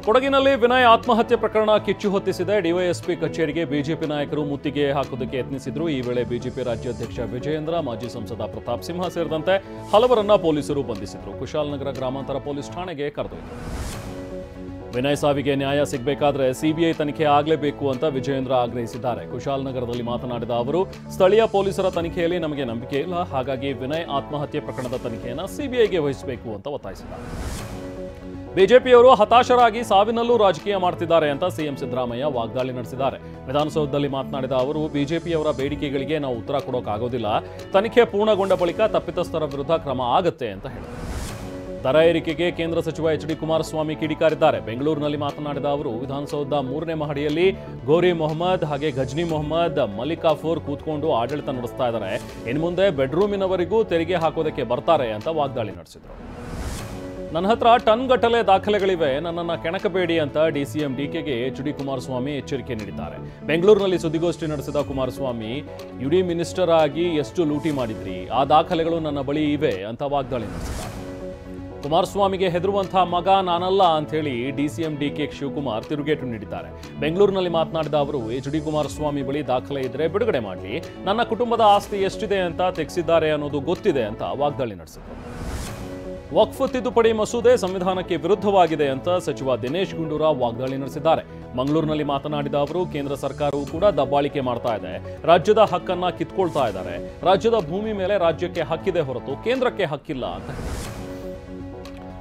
ಕೊಡಗಿನಲ್ಲಿ ವಿನಯ್ ಆತ್ಮಹತ್ಯೆ ಪ್ರಕರಣ ಕಿಚ್ಚು ಹೊತ್ತಿಸಿದೆ. ಡಿವೈಎಸ್ಪಿ ಕಚೇರಿಗೆ ಬಿಜೆಪಿ ನಾಯಕರು ಮುತ್ತಿಗೆ ಹಾಕುವುದಕ್ಕೆ ಯತ್ನಿಸಿದ್ರು. ಈ ವೇಳೆ ಬಿಜೆಪಿ ರಾಜ್ಯಾಧ್ಯಕ್ಷ ವಿಜಯೇಂದ್ರ, ಮಾಜಿ ಸಂಸದ ಪ್ರತಾಪ್ ಸಿಂಹ ಸೇರಿದಂತೆ ಹಲವರನ್ನ ಪೊಲೀಸರು ಬಂಧಿಸಿದ್ರು. ಕುಶಾಲನಗರ ಗ್ರಾಮಾಂತರ ಪೊಲೀಸ್ ಠಾಣೆಗೆ ಕರೆದೊಯ್ದರು. ವಿನಯ್ ಸಾವಿಗೆ ನ್ಯಾಯ ಸಿಗಬೇಕಾದ್ರೆ ಸಿಬಿಐ ತನಿಖೆ ಆಗಲೇಬೇಕು ಅಂತ ವಿಜಯೇಂದ್ರ ಆಗ್ರಹಿಸಿದ್ದಾರೆ. ಕುಶಾಲನಗರದಲ್ಲಿ ಮಾತನಾಡಿದ ಅವರು, ಸ್ಥಳೀಯ ಪೊಲೀಸರ ತನಿಖೆಯಲ್ಲಿ ನಮಗೆ ನಂಬಿಕೆ ಇಲ್ಲ, ಹಾಗಾಗಿ ವಿನಯ್ ಆತ್ಮಹತ್ಯೆ ಪ್ರಕರಣದ ತನಿಖೆಯನ್ನು ಸಿಬಿಐಗೆ ವಹಿಸಬೇಕು ಅಂತ ಒತ್ತಾಯಿಸಿದ್ದಾರೆ. ಬಿಜೆಪಿಯವರು ಹತಾಶರಾಗಿ ಸಾವಿನಲ್ಲೂ ರಾಜಕೀಯ ಮಾಡ್ತಿದ್ದಾರೆ ಅಂತ ಸಿಎಂ ಸಿದ್ದರಾಮಯ್ಯ ವಾಗ್ದಾಳಿ ನಡೆಸಿದ್ದಾರೆ. ವಿಧಾನಸೌಧದಲ್ಲಿ ಮಾತನಾಡಿದ ಅವರು, ಬಿಜೆಪಿಯವರ ಬೇಡಿಕೆಗಳಿಗೆ ನಾವು ಉತ್ತರ ಕೊಡೋಕ್ಕಾಗೋದಿಲ್ಲ, ತನಿಖೆ ಪೂರ್ಣಗೊಂಡ ಬಳಿಕ ತಪ್ಪಿತಸ್ಥರ ವಿರುದ್ಧ ಕ್ರಮ ಆಗತ್ತೆ ಅಂತ ಹೇಳಿದರು. ದರ ಏರಿಕೆಗೆ ಕೇಂದ್ರ ಸಚಿವ ಎಚ್ ಡಿ ಕುಮಾರಸ್ವಾಮಿ ಕಿಡಿಕಾರಿದ್ದಾರೆ. ಬೆಂಗಳೂರಿನಲ್ಲಿ ಮಾತನಾಡಿದ ಅವರು, ವಿಧಾನಸೌಧ 3ನೇ ಮಹಡಿಯಲ್ಲಿ ಗೋರಿ ಮೊಹಮ್ಮದ್ ಹಾಗೆ ಗಜ್ನಿ ಮೊಹಮ್ಮದ್, ಮಲ್ಲಿಕಾಫೂರ್ ಕೂತ್ಕೊಂಡು ಆಡಳಿತ ನಡೆಸ್ತಾ ಇದ್ದಾರೆ. ಇನ್ನು ಮುಂದೆ ಬೆಡ್ರೂಮಿನವರಿಗೂ ತೆರಿಗೆ ಹಾಕೋದಕ್ಕೆ ಬರ್ತಾರೆ ಅಂತ ವಾಗ್ದಾಳಿ ನಡೆಸಿದರು. ನನ್ನ ಹತ್ರ ಟನ್ ಗಟ್ಟಲೆ ದಾಖಲೆಗಳಿವೆ, ನನ್ನನ್ನು ಕೆಣಕಬೇಡಿ ಅಂತ ಡಿಸಿಎಂ ಡಿಕೆಗೆ ಎಚ್ ಡಿ ಕುಮಾರಸ್ವಾಮಿ ಎಚ್ಚರಿಕೆ ನೀಡಿದ್ದಾರೆ. ಬೆಂಗಳೂರಿನಲ್ಲಿ ಸುದ್ದಿಗೋಷ್ಠಿ ನಡೆಸಿದ ಕುಮಾರಸ್ವಾಮಿ, ಯುಡಿ ಮಿನಿಸ್ಟರ್ ಆಗಿ ಎಷ್ಟು ಲೂಟಿ ಮಾಡಿದ್ರಿ, ಆ ದಾಖಲೆಗಳು ನನ್ನ ಬಳಿ ಇವೆ ಅಂತ ವಾಗ್ದಾಳಿ ನಡೆಸಿದ್ದಾರೆ. ಕುಮಾರಸ್ವಾಮಿಗೆ ಹೆದರುವಂತಹ ಮಗ ನಾನಲ್ಲ ಅಂತ ಹೇಳಿ ಡಿಸಿಎಂ ಡಿಕೆ ಶಿವಕುಮಾರ್ ತಿರುಗೇಟು ನೀಡಿದ್ದಾರೆ. ಬೆಂಗಳೂರಿನಲ್ಲಿ ಮಾತನಾಡಿದ ಅವರು, ಎಚ್ ಡಿ ಕುಮಾರಸ್ವಾಮಿ ಬಳಿ ದಾಖಲೆ ಇದ್ರೆ ಬಿಡುಗಡೆ ಮಾಡಲಿ, ನನ್ನ ಕುಟುಂಬದ ಆಸ್ತಿ ಎಷ್ಟಿದೆ ಅಂತ ತೆಗೆಸಿದ್ದಾರೆ ಅನ್ನೋದು ಗೊತ್ತಿದೆ ಅಂತ ವಾಗ್ದಾಳಿ ನಡೆಸಿದರು. ವಕ್ಫ್ ತಿದ್ದುಪಡಿ ಮಸೂದೆ ಸಂವಿಧಾನಕ್ಕೆ ವಿರುದ್ಧವಾಗಿದೆ ಅಂತ ಸಚಿವ ದಿನೇಶ್ ಗುಂಡೂರಾವ್ ವಾಗ್ದಾಳಿ ನಡೆಸಿದ್ದಾರೆ. ಮಂಗಳೂರಿನಲ್ಲಿ ಮಾತನಾಡಿದ ಅವರು, ಕೇಂದ್ರ ಸರ್ಕಾರವು ಕೂಡ ದಬ್ಬಾಳಿಕೆ ಮಾಡ್ತಾ ಇದೆ, ರಾಜ್ಯದ ಹಕ್ಕನ್ನ ಕಿತ್ಕೊಳ್ತಾ ಇದ್ದಾರೆ. ರಾಜ್ಯದ ಭೂಮಿ ಮೇಲೆ ರಾಜ್ಯಕ್ಕೆ ಹಕ್ಕಿದೆ ಹೊರತು ಕೇಂದ್ರಕ್ಕೆ ಹಕ್ಕಿಲ್ಲ ಅಂತ ಹೇಳಿದರು.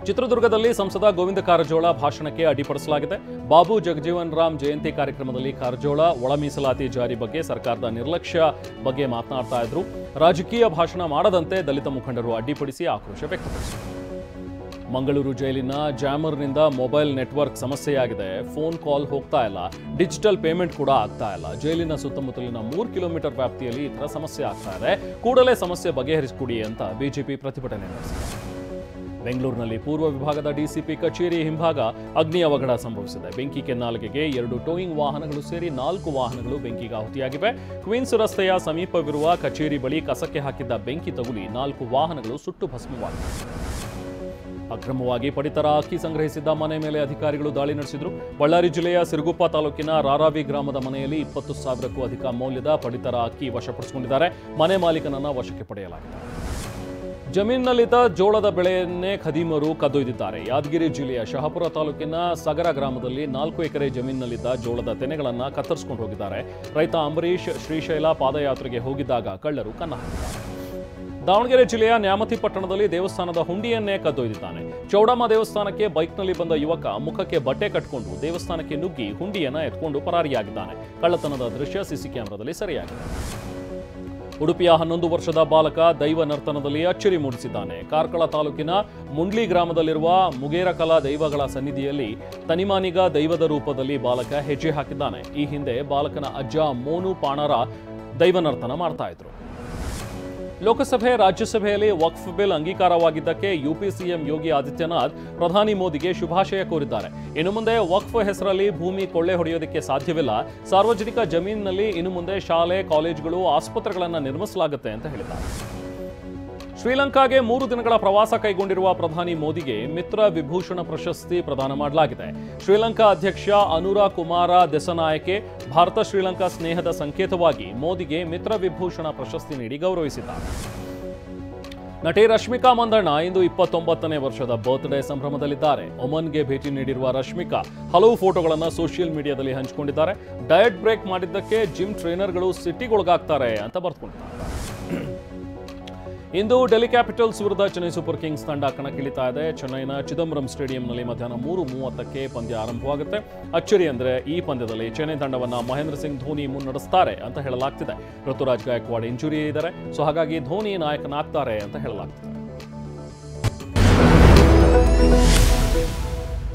ಚಿತ್ರದುರ್ಗದಲ್ಲಿ ಸಂಸದ ಗೋವಿಂದ ಕಾರಜೋಳ ಭಾಷಣಕ್ಕೆ ಅಡ್ಡಿಪಡಿಸಲಾಗಿದೆ. ಬಾಬು ಜಗಜೀವನ್ ರಾಮ್ ಜಯಂತಿ ಕಾರ್ಯಕ್ರಮದಲ್ಲಿ ಕಾರಜೋಳ ಒಳ ಮೀಸಲಾತಿ ಜಾರಿ ಬಗ್ಗೆ ಸರ್ಕಾರದ ನಿರ್ಲಕ್ಷ್ಯ ಬಗ್ಗೆ ಮಾತನಾಡ್ತಾ ಇದ್ರು. ರಾಜಕೀಯ ಭಾಷಣ ಮಾಡದಂತೆ ದಲಿತ ಮುಖಂಡರು ಅಡ್ಡಿಪಡಿಸಿ ಆಕ್ರೋಶ ವ್ಯಕ್ತಪಡಿಸಿದರು. ಮಂಗಳೂರು ಜೈಲಿನ ಜಾಮರ್ನಿಂದ ಮೊಬೈಲ್ ನೆಟ್ವರ್ಕ್ ಸಮಸ್ಯೆಯಾಗಿದೆ, ಫೋನ್ ಕಾಲ್ ಹೋಗ್ತಾ ಇಲ್ಲ, ಡಿಜಿಟಲ್ ಪೇಮೆಂಟ್ ಕೂಡ ಆಗ್ತಾ ಇಲ್ಲ. ಜೈಲಿನ ಸುತ್ತಮುತ್ತಲಿನ 3 ಕಿಲೋಮೀಟರ್ ವ್ಯಾಪ್ತಿಯಲ್ಲಿ ಈ ಥರ ಸಮಸ್ಯೆ ಆಗ್ತಾ ಇದೆ, ಕೂಡಲೇ ಸಮಸ್ಯೆ ಬಗೆಹರಿಸಿಕೊಡಿ ಅಂತ ಬಿಜೆಪಿ ಪ್ರತಿಭಟನೆ ನಡೆಸಿದೆ. ಬೆಂಗಳೂರಿನಲ್ಲಿ ಪೂರ್ವ ವಿಭಾಗದ ಡಿಸಿಪಿ ಕಚೇರಿ ಹಿಂಭಾಗ ಅಗ್ನಿ ಅವಘಡ ಸಂಭವಿಸಿದೆ. ಬೆಂಕಿ ಕೆನ್ನಾಲಿಗೆಗೆ 2 ಟೋಯಿಂಗ್ ವಾಹನಗಳು ಸೇರಿ 4 ವಾಹನಗಳು ಬೆಂಕಿಗೆ ಆಹುತಿಯಾಗಿವೆ. ಕ್ವೀನ್ಸ್ ರಸ್ತೆಯ ಸಮೀಪವಿರುವ ಕಚೇರಿ ಬಳಿ ಕಸಕ್ಕೆ ಹಾಕಿದ್ದ ಬೆಂಕಿ ತಗುಲಿ 4 ವಾಹನಗಳು ಸುಟ್ಟು ಭಸ್ಮವಾಗಿವೆ. ಅಕ್ರಮವಾಗಿ ಪಡಿತರ ಅಕ್ಕಿ ಸಂಗ್ರಹಿಸಿದ್ದ ಮನೆ ಮೇಲೆ ಅಧಿಕಾರಿಗಳು ದಾಳಿ ನಡೆಸಿದರು. ಬಳ್ಳಾರಿ ಜಿಲ್ಲೆಯ ಸಿರುಗುಪ್ಪ ತಾಲೂಕಿನ ರಾರಾವಿ ಗ್ರಾಮದ ಮನೆಯಲ್ಲಿ 20,000ಕ್ಕೂ ಅಧಿಕ ಮೌಲ್ಯದ ಪಡಿತರ ಅಕ್ಕಿ ವಶಪಡಿಸಿಕೊಂಡಿದ್ದಾರೆ. ಮನೆ ಮಾಲೀಕನನ್ನ ವಶಕ್ಕೆ ಪಡೆಯಲಾಗಿದೆ. ಜಮೀನಿನಲ್ಲಿದ್ದ ಜೋಳದ ಬೆಳೆಯನ್ನೇ ಖದೀಮರು ಕದ್ದೊಯ್ದಿದ್ದಾರೆ. ಯಾದಗಿರಿ ಜಿಲ್ಲೆಯ ಶಹಾಪುರ ತಾಲೂಕಿನ ಸಗರ ಗ್ರಾಮದಲ್ಲಿ 4 ಎಕರೆ ಜಮೀನಿನಲ್ಲಿದ್ದ ಜೋಳದ ತೆನೆಗಳನ್ನು ಕತ್ತರಿಸಿಕೊಂಡು ಹೋಗಿದ್ದಾರೆ. ರೈತ ಅಂಬರೀಶ್ ಶ್ರೀಶೈಲ ಪಾದಯಾತ್ರೆಗೆ ಹೋಗಿದ್ದಾಗ ಕಳ್ಳರು ಕನ್ನ ಹಾಕಿದ್ದಾರೆ. ದಾವಣಗೆರೆ ಜಿಲ್ಲೆಯ ನ್ಯಾಮತಿ ಪಟ್ಟಣದಲ್ಲಿ ದೇವಸ್ಥಾನದ ಹುಂಡಿಯನ್ನೇ ಕದ್ದೊಯ್ದಿದ್ದಾನೆ. ಚೌಡಮ್ಮ ದೇವಸ್ಥಾನಕ್ಕೆ ಬೈಕ್ನಲ್ಲಿ ಬಂದ ಯುವಕ ಮುಖಕ್ಕೆ ಬಟ್ಟೆ ಕಟ್ಟಿಕೊಂಡು ದೇವಸ್ಥಾನಕ್ಕೆ ನುಗ್ಗಿ ಹುಂಡಿಯನ್ನ ಎತ್ಕೊಂಡು ಪರಾರಿಯಾಗಿದ್ದಾನೆ. ಕಳ್ಳತನದ ದೃಶ್ಯ ಸಿಸಿ ಕ್ಯಾಮೆರಾದಲ್ಲಿ ಸೆರೆಯಾಗಿದೆ. ಉಡುಪಿಯ 11 ವರ್ಷದ ಬಾಲಕ ದೈವ ನರ್ತನದಲ್ಲಿ ಅಚ್ಚರಿ ಮೂಡಿಸಿದ್ದಾನೆ. ಕಾರ್ಕಳ ತಾಲೂಕಿನ ಮುಂಡ್ಲಿ ಗ್ರಾಮದಲ್ಲಿರುವ ಮುಗೇರಕಲಾ ದೈವಗಳ ಸನ್ನಿಧಿಯಲ್ಲಿ ತನಿಮಾನಿಗ ದೈವದ ರೂಪದಲ್ಲಿ ಬಾಲಕ ಹೆಜ್ಜೆ ಹಾಕಿದ್ದಾನೆ. ಈ ಹಿಂದೆ ಬಾಲಕನ ಅಜ್ಜ ಮೋನು ಪಾಣರ ದೈವ ನರ್ತನ ಮಾಡ್ತಾ ಇದ್ರು. ಲೋಕಸಭೆ ರಾಜ್ಯಸಭೆಯಲ್ಲಿ ವಕ್ಫ್ ಬಿಲ್ ಅಂಗೀಕಾರವಾಗಿದ್ದಕ್ಕೆ ಯುಪಿ ಸಿಎಂ ಯೋಗಿ ಆದಿತ್ಯನಾಥ್ ಪ್ರಧಾನಿ ಮೋದಿಗೆ ಶುಭಾಶಯ ಕೋರಿದ್ದಾರೆ. ಇನ್ನು ಮುಂದೆ ವಕ್ಫ್ ಹೆಸರಲ್ಲಿ ಭೂಮಿ ಕೊಳ್ಳೆ ಹೊಡೆಯೋದಕ್ಕೆ ಸಾಧ್ಯವಿಲ್ಲ, ಸಾರ್ವಜನಿಕ ಜಮೀನಿನಲ್ಲಿ ಇನ್ನು ಮುಂದೆ ಶಾಲೆ, ಕಾಲೇಜುಗಳು, ಆಸ್ಪತ್ರೆಗಳನ್ನು ನಿರ್ಮಿಸಲಾಗುತ್ತೆ ಅಂತ ಹೇಳಿದ್ದಾರೆ. ಶ್ರೀಲಂಕಾಗೆ 3 ದಿನಗಳ ಪ್ರವಾಸ ಕೈಗೊಂಡಿರುವ ಪ್ರಧಾನಿ ಮೋದಿಗೆ ಮಿತ್ರ ವಿಭೂಷಣ ಪ್ರಶಸ್ತಿ ಪ್ರದಾನ ಮಾಡಲಾಗಿದೆ. ಶ್ರೀಲಂಕಾ ಅಧ್ಯಕ್ಷ ಅನುರಾ ಕುಮಾರ ದೆಸನಾಯಕೆ ಭಾರತ ಶ್ರೀಲಂಕಾ ಸ್ನೇಹದ ಸಂಕೇತವಾಗಿ ಮೋದಿಗೆ ಮಿತ್ರ ವಿಭೂಷಣ ಪ್ರಶಸ್ತಿ ನೀಡಿ ಗೌರವಿಸಿದ್ದಾರೆ. ನಟಿ ರಶ್ಮಿಕಾ ಮಂದಣ್ಣ ಇಂದು 29ನೇ ವರ್ಷದ ಬರ್ತ್ಡೇ ಸಂಭ್ರಮದಲ್ಲಿದ್ದಾರೆ. ಒಮನ್ಗೆ ಭೇಟಿ ನೀಡಿರುವ ರಶ್ಮಿಕಾ ಹಲವು ಫೋಟೋಗಳನ್ನು ಸೋಷಿಯಲ್ ಮೀಡಿಯಾದಲ್ಲಿ ಹಂಚಿಕೊಂಡಿದ್ದಾರೆ. ಡಯಟ್ ಬ್ರೇಕ್ ಮಾಡಿದ್ದಕ್ಕೆ ಜಿಮ್ ಟ್ರೈನರ್ಗಳು ಸಿಟ್ಟಿಗೊಳಗಾಗ್ತಾರೆ ಅಂತ ಬರೆದುಕೊಂಡಿದ್ದಾರೆ. ಇಂದು ಡೆಲ್ಲಿ ಕ್ಯಾಪಿಟಲ್ಸ್ ವಿರುದ್ಧ ಚೆನ್ನೈ ಸೂಪರ್ ಕಿಂಗ್ಸ್ ತಂಡ ಕಣಕ್ಕಿಳಿತಾ ಇದೆ. ಚೆನ್ನೈನ ಚಿದಂಬರಂ ಸ್ಟೇಡಿಯಂನಲ್ಲಿ ಮಧ್ಯಾಹ್ನ 3:30ಕ್ಕೆ ಪಂದ್ಯ ಆರಂಭವಾಗುತ್ತೆ. ಅಚ್ಚರಿ ಅಂದರೆ ಈ ಪಂದ್ಯದಲ್ಲಿ ಚೆನ್ನೈ ತಂಡವನ್ನು ಮಹೇಂದ್ರ ಸಿಂಗ್ ಧೋನಿ ಮುನ್ನಡೆಸ್ತಾರೆ ಅಂತ ಹೇಳಲಾಗ್ತಿದೆ. ಋತುರಾಜ್ ಗಾಯಕ್ವಾಡ್ ಇಂಜುರಿ ಇದ್ದಾರೆ, ಸೊ ಹಾಗಾಗಿ ಧೋನಿ ನಾಯಕನಾಗ್ತಾರೆ ಅಂತ ಹೇಳಲಾಗ್ತಿದೆ.